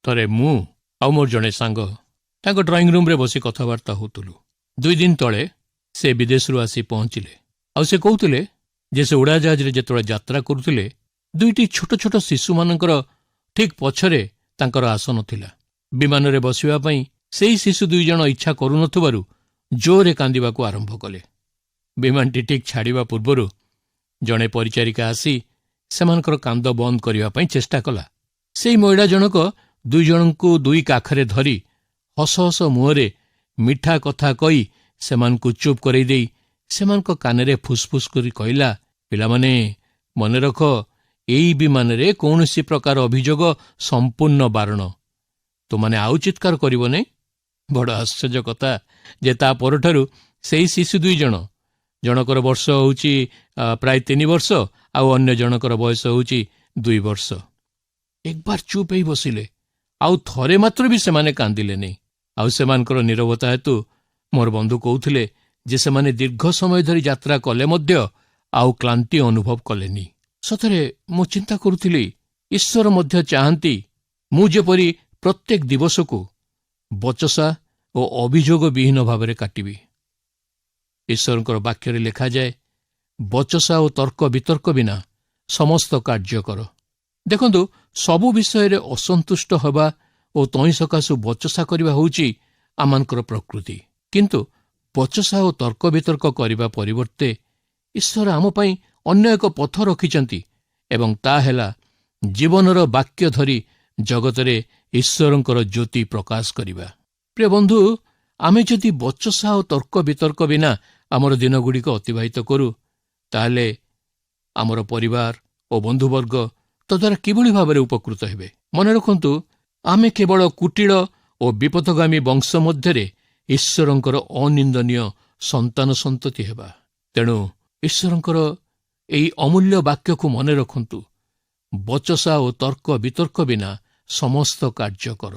ଥରେ ମୁଁ ଆଉ ମୋର ଜଣେ ସାଙ୍ଗ ତାଙ୍କ ଡ୍ରଇଂ ରୁମ୍ରେ ବସି କଥାବାର୍ତ୍ତା ହେଉଥିଲୁ। 2 ଦିନ ତଳେ ସେ ବିଦେଶରୁ ଆସି ପହଞ୍ଚିଲେ। ଆଉ ସେ କହୁଥିଲେ ଯେ ସେ ଉଡ଼ାଜାହାଜରେ ଯେତେବେଳେ ଯାତ୍ରା କରୁଥିଲେ 2ଟି ଛୋଟ ଛୋଟ ଶିଶୁମାନଙ୍କର ଠିକ୍ ପଛରେ ତାଙ୍କର ଆସନ ଥିଲା। ବିମାନରେ ବସିବା ପାଇଁ ସେହି ଶିଶୁ 2 ଜଣ ଇଚ୍ଛା କରୁନଥିବାରୁ ଜୋରରେ କାନ୍ଦିବାକୁ ଆରମ୍ଭ କଲେ। ବିମାନଟି ଠିକ୍ ଛାଡ଼ିବା ପୂର୍ବରୁ ଜଣେ ପରିଚାରିକା ଆସି ସେମାନଙ୍କର କାନ୍ଦ ବନ୍ଦ କରିବା ପାଇଁ ଚେଷ୍ଟା କଲା। ସେହି ମହିଳା ଜଣକ 2 ଜଣଙ୍କୁ 2 କାଖରେ ଧରି ହସ ହସ ମୁହଁରେ ମିଠା କଥା କହି ସେମାନଙ୍କୁ ଚୁପ୍ କରାଇ ଦେଇ ସେମାନଙ୍କ କାନରେ ଫୁସ୍ଫୁସ୍ କରି କହିଲା, ପିଲାମାନେ ମନେ ରଖ, ଏଇ ବିମାନରେ କୌଣସି ପ୍ରକାର ଅଭିଯୋଗ ସମ୍ପୂର୍ଣ୍ଣ ବାରଣ। ତୁମାନେ ଆଉ ଚିତ୍କାର କରିବ ନାହିଁ। ବଡ଼ ଆଶ୍ଚର୍ଯ୍ୟ କଥା ଯେ ତା ପରଠାରୁ ସେହି ଶିଶୁ 2 ଜଣ, ଜଣକର ବୟସ ହେଉଛି ପ୍ରାୟ 3 ବର୍ଷ ଆଉ ଅନ୍ୟ ଜଣକର ବୟସ ହେଉଛି 2 ବର୍ଷ, ଏକବାର ଚୁପ୍ ହେଇ ବସିଲେ। ଆଉ ଥରେ ମାତ୍ର ବି ସେମାନେ କାନ୍ଦିଲେନି। ଆଉ ସେମାନଙ୍କର ନୀରବତା ହେତୁ ମୋର ବନ୍ଧୁ କହୁଥିଲେ ଯେ ସେମାନେ ଦୀର୍ଘ ସମୟ ଧରି ଯାତ୍ରା କଲେ ମଧ୍ୟ ଆଉ କ୍ଳାନ୍ତି ଅନୁଭବ କଲେନି। ସତରେ ମୁଁ ଚିନ୍ତା କରୁଥିଲି, ଈଶ୍ୱର ମଧ୍ୟ ଚାହାନ୍ତି ମୁଁ ଯେପରି ପ୍ରତ୍ୟେକ ଦିବସକୁ ବଚସା ଓ ଅଭିଯୋଗ ବିହୀନ ଭାବରେ କାଟିବି। ଈଶ୍ୱରଙ୍କର ବାକ୍ୟରେ ଲେଖାଯାଏ, ବଚସା ଓ ତର୍କ ବିତର୍କ ବିନା ସମସ୍ତ କାର୍ଯ୍ୟ କର। ଦେଖନ୍ତୁ, ସବୁ ବିଷୟରେ ଅସନ୍ତୁଷ୍ଟ ହେବା ଓ ତହିଁ ସକାଶୁ ବଚସା କରିବା ହେଉଛି ଆମମାନଙ୍କର ପ୍ରକୃତି। କିନ୍ତୁ ବଚସା ଓ ତର୍କ ବିତର୍କ କରିବା ପରିବର୍ତ୍ତେ ଈଶ୍ୱର ଆମ ପାଇଁ ଅନ୍ୟ ଏକ ପଥ ରଖିଛନ୍ତି ଏବଂ ତାହା ହେଲା ଜୀବନର ବାକ୍ୟ ଧରି ଜଗତରେ ଈଶ୍ୱରଙ୍କର ଜ୍ୟୋତି ପ୍ରକାଶ କରିବା। ପ୍ରିୟ ବନ୍ଧୁ, ଆମେ ଯଦି ବଚସା ଓ ତର୍କ ବିତର୍କ ବିନା ଆମର ଦିନଗୁଡ଼ିକ ଅତିବାହିତ କରୁ, ତାହେଲେ ଆମର ପରିବାର ଓ ବନ୍ଧୁବର୍ଗ ତଦ୍ୱାରା କିଭଳି ଭାବରେ ଉପକୃତ ହେବେ? ମନେ ରଖନ୍ତୁ, ଆମେ କେବଳ କୁଟିଳ ଓ ବିପଥଗାମୀ ବଂଶ ମଧ୍ୟରେ ଈଶ୍ୱରଙ୍କର ଅନିନ୍ଦନୀୟ ସନ୍ତାନ ସନ୍ତତି ହେବା। ତେଣୁ ଈଶ୍ୱରଙ୍କର ଏହି ଅମୂଲ୍ୟ ବାକ୍ୟକୁ ମନେ ରଖନ୍ତୁ, ବଚସା ଓ ତର୍କ ବିତର୍କ ବିନା ସମସ୍ତ କାର୍ଯ୍ୟ କର।